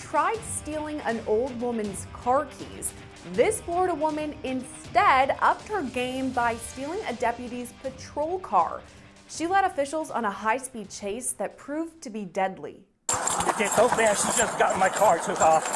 tried stealing an old woman's car keys. This Florida woman instead upped her game by stealing a deputy's patrol car. She led officials on a high-speed chase that proved to be deadly. It gets so fast, she just got in my car, took off.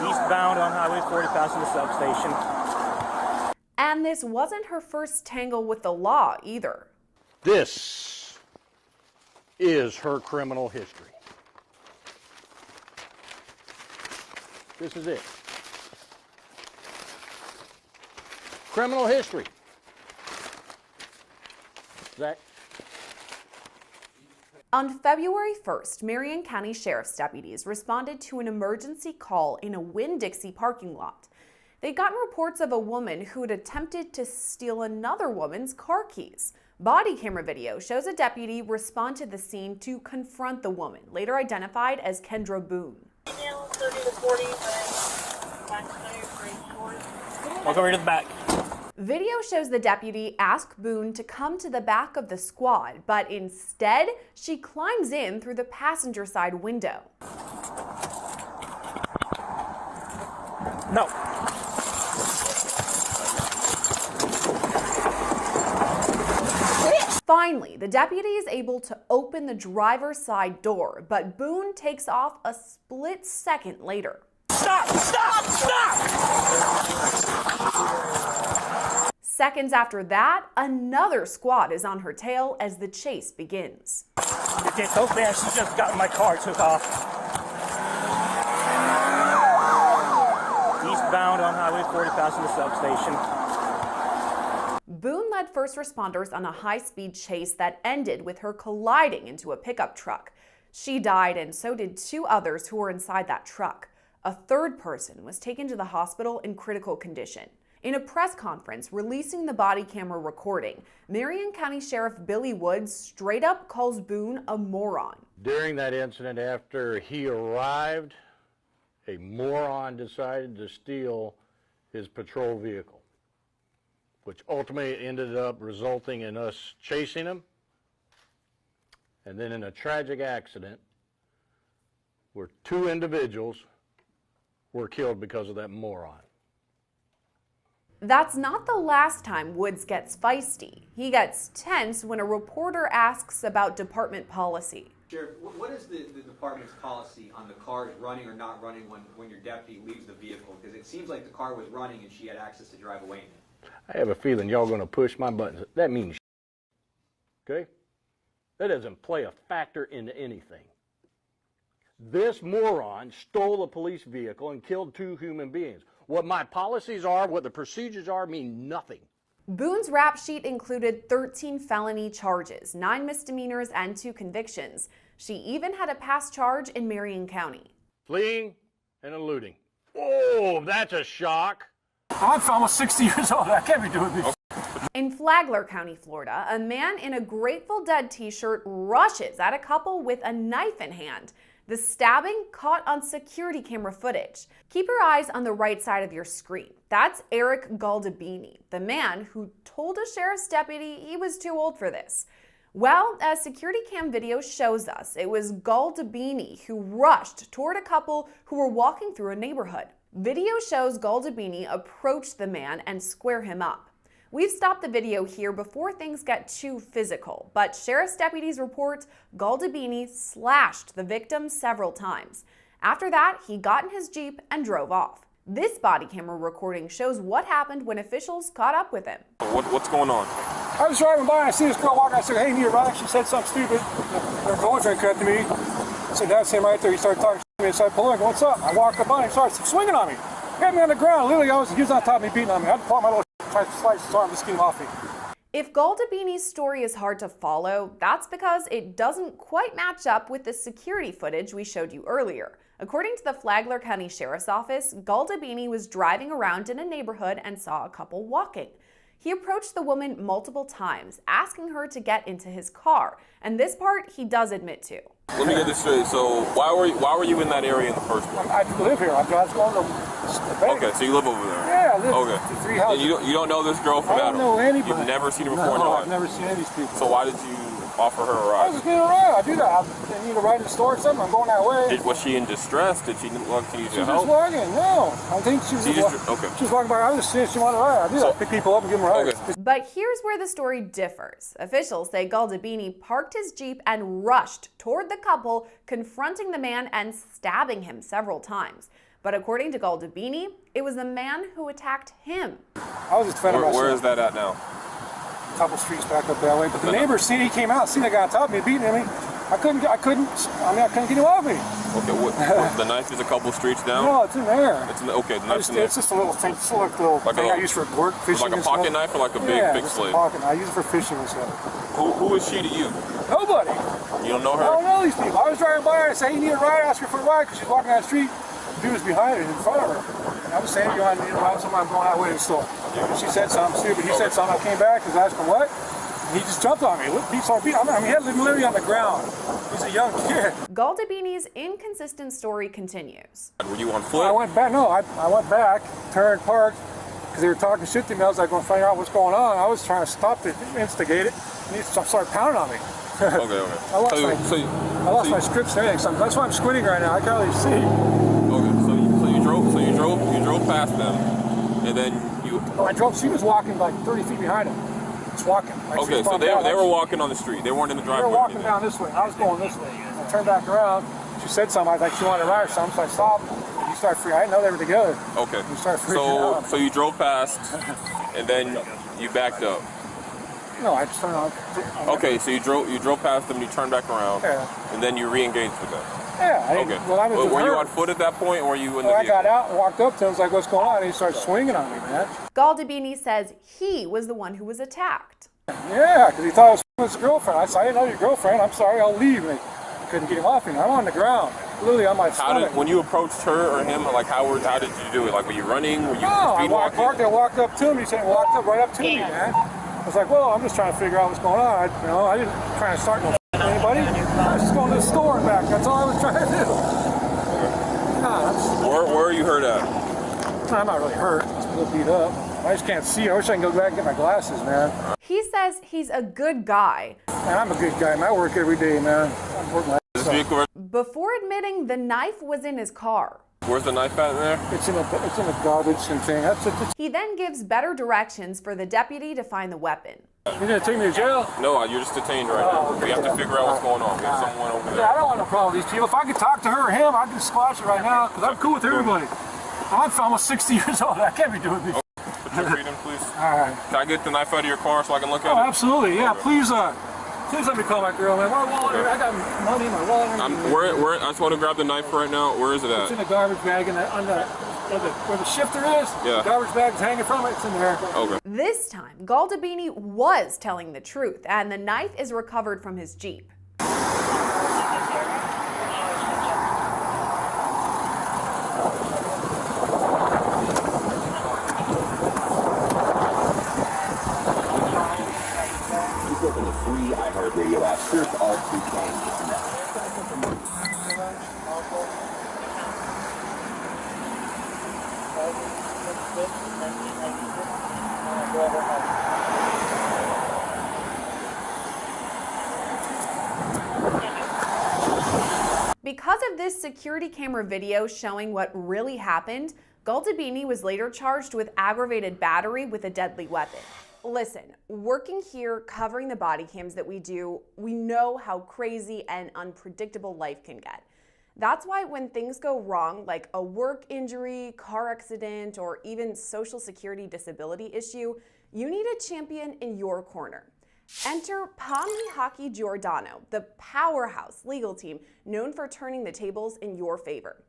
Eastbound on Highway 40 past the substation. And this wasn't her first tangle with the law either. This is her criminal history. This is it. Criminal history. Zach? On February 1st, Marion County Sheriff's deputies responded to an emergency call in a Winn-Dixie parking lot. They'd gotten reports of a woman who had attempted to steal another woman's car keys. Body camera video shows a deputy respond to the scene to confront the woman, later identified as Kendra Boone. I'll go right to the back. Video shows the deputy ask Boone to come to the back of the squad, but instead, she climbs in through the passenger side window. No. Finally, the deputy is able to open the driver's side door, but Boone takes off a split second later. Stop! Stop! Stop! Seconds after that, another squad is on her tail as the chase begins. It gets so fast, she just got in my car, took off. Eastbound on Highway 40 past the substation. Boone led first responders on a high-speed chase that ended with her colliding into a pickup truck. She died, and so did two others who were inside that truck. A third person was taken to the hospital in critical condition. In a press conference releasing the body camera recording, Marion County Sheriff Billy Woods straight up calls Boone a moron. During that incident, after he arrived, a moron decided to steal his patrol vehicle, which ultimately ended up resulting in us chasing him, and then in a tragic accident where two individuals were killed because of that moron. That's not the last time Woods gets feisty. He gets tense when a reporter asks about department policy. Sheriff, what is the department's policy on the cars running or not running when your deputy leaves the vehicle? Because it seems like the car was running and she had access to drive away in it. I have a feeling y'all going to push my buttons. That means okay? That doesn't play a factor into anything. This moron stole a police vehicle and killed two human beings. What my policies are, what the procedures are, mean nothing. Boone's rap sheet included 13 felony charges, 9 misdemeanors, and 2 convictions. She even had a past charge in Marion County. Fleeing and eluding. Oh, that's a shock. I'm almost 60 years old. I can't be doing this. In Flagler County, Florida, a man in a Grateful Dead t-shirt rushes at a couple with a knife in hand. The stabbing caught on security camera footage. Keep your eyes on the right side of your screen. That's Eric Galdabini, the man who told a sheriff's deputy he was too old for this. Well, as security cam video shows us, it was Galdabini who rushed toward a couple who were walking through a neighborhood. Video shows Galdabini approach the man and square him up. We've stopped the video here before things get too physical, but sheriff's deputies report Galdabini slashed the victim several times. After that, he got in his Jeep and drove off. This body camera recording shows what happened when officials caught up with him. What's going on? I was driving by and I see this girl walking. I said, "Hey, nearby." She said something stupid. Her boyfriend cut to me. I said, "That's him right there." He started talking to me. So I pulled in. "What's up?" I walked up on him. He started swinging on me. He had me on the ground. Literally, he was on top of me, beating on me. I had to pull out my little try to slice his arm to skin him off me. If Galdabini's story is hard to follow, that's because it doesn't quite match up with the security footage we showed you earlier. According to the Flagler County Sheriff's Office, Galdabini was driving around in a neighborhood and saw a couple walking. He approached the woman multiple times, asking her to get into his car, and this part he does admit to. Let me get this straight. So why were you in that area in the first place? I live here. I was going to bed. Okay, so you live over there. Yeah, I live okay. 3 houses. And you don't know this girl from Adam? I don't know anybody. You've never seen her before in your No, life? I've never seen any of these people. So why did you offer her a I ride? was getting a ride. I do that. I need a ride to the store or something. I'm going that way. Was she in distress? Did she look to use She your was just help? walking. No, I think she was Okay. She was walking by. I was just seeing if she wanted a ride. I do that. Pick people up and give them a ride. Okay. But here's where the story differs. Officials say Galdabini parked his Jeep and rushed toward the couple, confronting the man and stabbing him several times. But according to Galdabini, it was the man who attacked him. I was just defending myself. Where is that at now? A couple streets back up that way. But the neighbors seen he came out, seen the guy on top of me, beating me. I couldn't get him off me. Okay, the knife is a couple streets down? No, it's in there. It's in the, okay, the knife's in there. It's just a little thing, I use for work, fishing. Like a pocket knife or like a big just slave? a pocket. I use it for fishing and stuff. Who is she to you? Nobody. You don't know her? I don't know these people. I was driving by her, I said, hey, you need a ride? I asked her for a ride because she's walking down the street. The dude was behind her, in front of her. And I was saying, you want to need a ride? Somebody, I'm going that way to the store. She said something stupid. He said something. I came back and asked him what? He just jumped on me. He started beating. I mean, he had literally on the ground. He's a young kid. Galdabini's inconsistent story continues. Were you on foot? I went back. No, I went back, turned, parked, because they were talking shit to me. I was like, going to find out what's going on. I was trying to stop it, instigate it. And he started pounding on me. Okay. I lost my scripts and everything. So that's why I'm squinting right now. I can't really see. Okay. So you drove past them, and then you. Oh, I drove. She was walking like 30 feet behind him. Just walking. Like Okay, so they were walking on the street. They weren't in the driveway. They were walking down this way. I was going this way. I turned back around. She said something. I was like, she wanted to ride or something, so I stopped. And you started freaking. I didn't know they were together. Okay. You started freaking out. So you drove past, and then you backed up. No, I just turned on. Okay, so you drove past them, and you turned back around, and then you re-engaged with them. Yeah. Okay. Well, I was were you on foot at that point, or were you in the vehicle? I got out and walked up to him. I was like, what's going on? And he started swinging on me, man. Galdabini says he was the one who was attacked. Yeah, because he thought it was his girlfriend. I said, I didn't know your girlfriend. I'm sorry, I'll leave. And I couldn't get him off me. I'm on the ground, literally on my stomach. When you approached her or him, like how did you do it? Like were you running? Were you No, speed walking? I parked and walked up to him. He said, walked up right up to me, man. I was like, well, I'm just trying to figure out what's going on. I didn't try to start no anybody. I was just going to the store and back. That's all I was trying to do. Where are you hurt at? I'm not really hurt. Just a little beat up. I just can't see. I wish I can go back and get my glasses, man. He says he's a good guy. Man, I'm a good guy, man. I work every day, man. I work my This vehicle. Before admitting the knife was in his car. Where's the knife at in there? It's in a garbage container. He then gives better directions for the deputy to find the weapon. You're gonna take me to jail? No, you're just detained right now. We have to figure out what's going on. We have someone over there. Yeah, I don't want no problem with these people. If I could talk to her or him, I could squash it right now because I'm cool with everybody. I'm almost 60 years old. I can't be doing this. Put your feet in, please. All right. Can I get the knife out of your car so I can look at Oh, it? absolutely. Yeah, please let me call my girl, man. My wallet, I got money in my wallet. I just want to grab the knife right now. Where is it It's at? in a garbage bag where the shifter is. Yeah. The garbage bag's hanging from it. It's in there. Okay. This time, Galdabini was telling the truth, and the knife is recovered from his Jeep. Open the free iHeartRadio app. Search all three channels now. Because of this security camera video showing what really happened, Galdabini was later charged with aggravated battery with a deadly weapon. Listen, working here, covering the body cams that we do, we know how crazy and unpredictable life can get. That's why when things go wrong, like a work injury, car accident, or even social security disability issue, you need a champion in your corner. Enter Pomni Hockey Giordano, the powerhouse legal team known for turning the tables in your favor.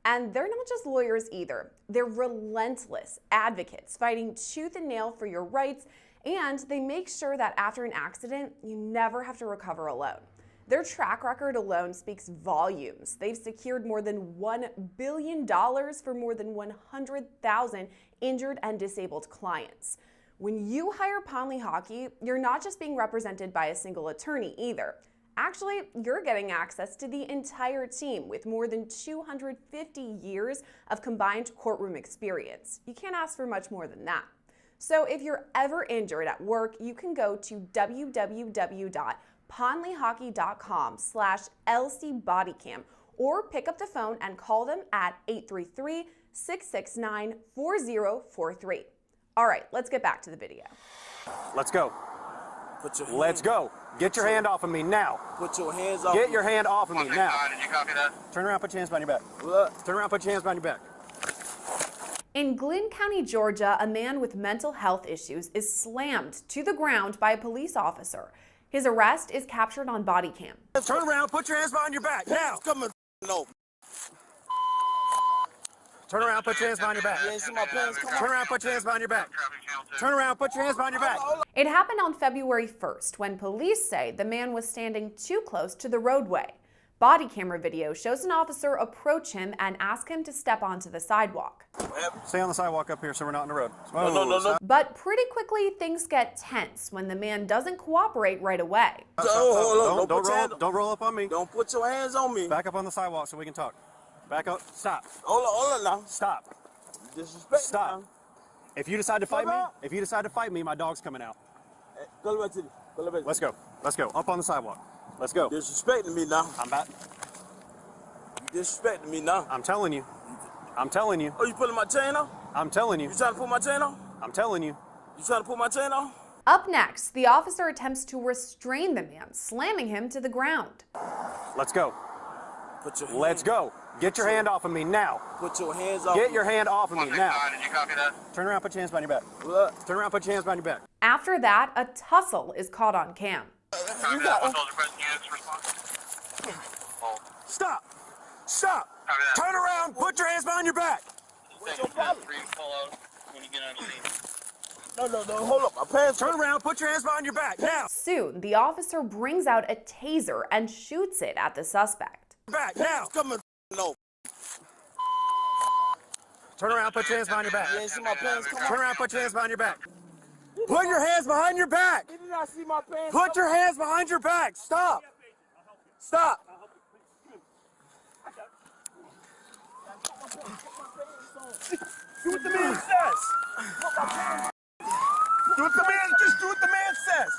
And they're not just lawyers either. They're relentless advocates fighting tooth and nail for your rights, and they make sure that after an accident, you never have to recover alone. Their track record alone speaks volumes. They've secured more than $1 billion for more than 100,000 injured and disabled clients. When you hire Pomni Hockey, you're not just being represented by a single attorney either. Actually, you're getting access to the entire team with more than 250 years of combined courtroom experience. You can't ask for much more than that. So if you're ever injured at work, you can go to www.ponleyhockey.com/LCBodycam or pick up the phone and call them at 833-669-4043. All right, let's get back to the video. Let's go. Let's go. Get your hand off of me now. Put your hands off. Get your hand off of me now. Did you copy that? Turn around, put your hands behind your back. What? Turn around, put your hands behind your back. In Glynn County, Georgia, a man with mental health issues is slammed to the ground by a police officer. His arrest is captured on Bodycam. Turn around, put your hands behind your back now. Come on, no. Turn around, put your hands behind your back. You ain't see my pants? Come on. Turn around, put your hands behind your back. Turn around, put your hands behind your back. It happened on February 1st when police say the man was standing too close to the roadway. Body camera video shows an officer approach him and ask him to step onto the sidewalk. Stay on the sidewalk up here so we're not on the road. No. But pretty quickly things get tense when the man doesn't cooperate right away. Don't roll up on me. Don't put your hands on me. Back up on the sidewalk so we can talk. Back up. Stop. Hold on now. Stop. Disrespect. Stop. If you decide to fight me, my dog's coming out. Go back to the. Let's go. Let's go. Up on the sidewalk. Let's go. Disrespecting me now. I'm back. Disrespecting me now. I'm telling you. I'm telling you. Oh, you pulling my chain off? I'm telling you. You trying to pull my chain off? I'm telling you. You trying to pull my chain off? Up next, the officer attempts to restrain the man, slamming him to the ground. Let's go. Let's go. Get your hand off of me now. Put your hands off. Get your hand off of me now. Did you copy that? Turn around, put your hands behind your back. What? Turn around, put your hands behind your back. After that, a tussle is caught on cam. Stop. Stop. Turn around, put your hands behind your back. What's your problem? No, hold up. My pants. Turn around, put your hands behind your back now. Soon, the officer brings out a taser and shoots it at the suspect. Back now. Come on, no. Turn around, put your hands behind your back. You ain't see my pants? Come on. Turn around, put your hands behind your back. Put your hands behind your back. Did you not see my pants? Put your hands behind your back. Stop. Stop. Do what the man says. Do what the man, just do what the man says.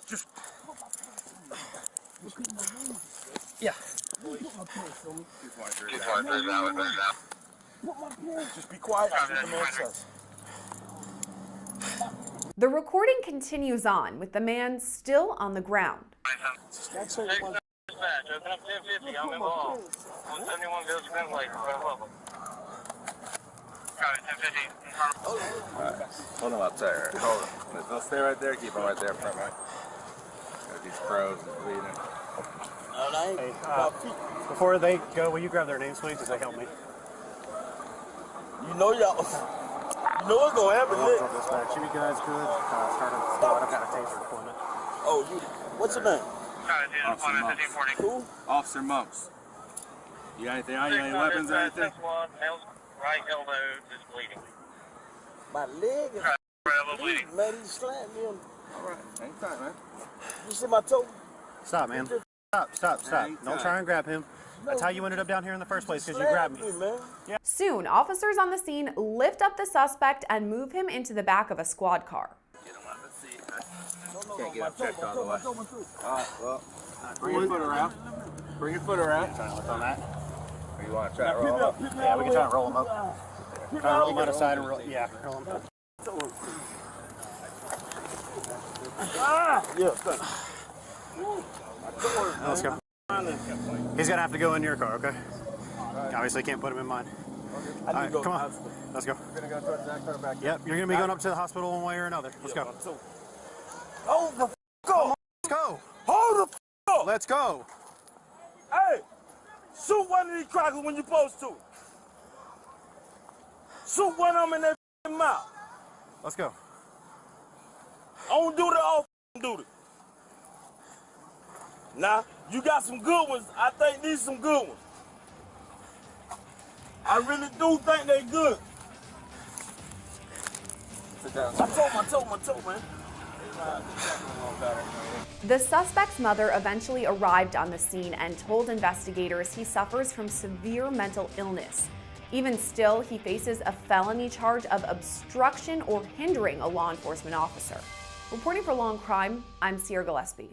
Just. Yeah. Just be quiet. That's what the man says. The recording continues on with the man still on the ground. Open up 1050, I'm involved. 171 goes Green Lake, right above them. Got it, 1050. Hold him up there. Hold him. Don't stay right there. Keep him right there, front right. Got these crows bleeding. Hey, before they go, will you grab their names, please? Does that help me? You know y'all. You know what's gonna happen next. Dispatch, you guys good? Start on the squad. I've got a taser deployment. Oh, you. What's your name? Officer Mumps. Who? Officer Mumps. You got anything on you? Any weapons or anything? Right elbow is bleeding. My leg is Right elbow bleeding. man, he slammed me. Alright, anytime, man. You see my toe? Stop, man. Stop. Don't try and grab him. That's how you ended up down here in the first place, because you grabbed me. Man. Yeah. Soon, officers on the scene lift up the suspect and move him into the back of a squad car. Can't get him checked all the way. Alright, well. Bring your foot around. Bring your foot around. Trying to lift on that. Or you want to try to roll up? Yeah, we can try and roll him up. Try and roll him out of side and roll. Yeah, roll him up. Yeah, Let's go. He's gonna have to go in your car, okay? Obviously, can't put him in mine. All right, come on. Let's go. We're going to go towards Jack, throw it back. Yep, you're gonna be going up to the hospital one way or another. Let's go. Hold the go. Let's go. Hold the up. Let's go. Hey, shoot one of these crackers when you're supposed to. Shoot one of them in their mouth. Let's go. On duty, off duty. Now, you got some good ones. I think these some good ones. I really do think they good. Sit down. My toe, man. The suspect's mother eventually arrived on the scene and told investigators he suffers from severe mental illness. Even still, he faces a felony charge of obstruction or hindering a law enforcement officer. Reporting for Law and Crime, I'm Sierra Gillespie.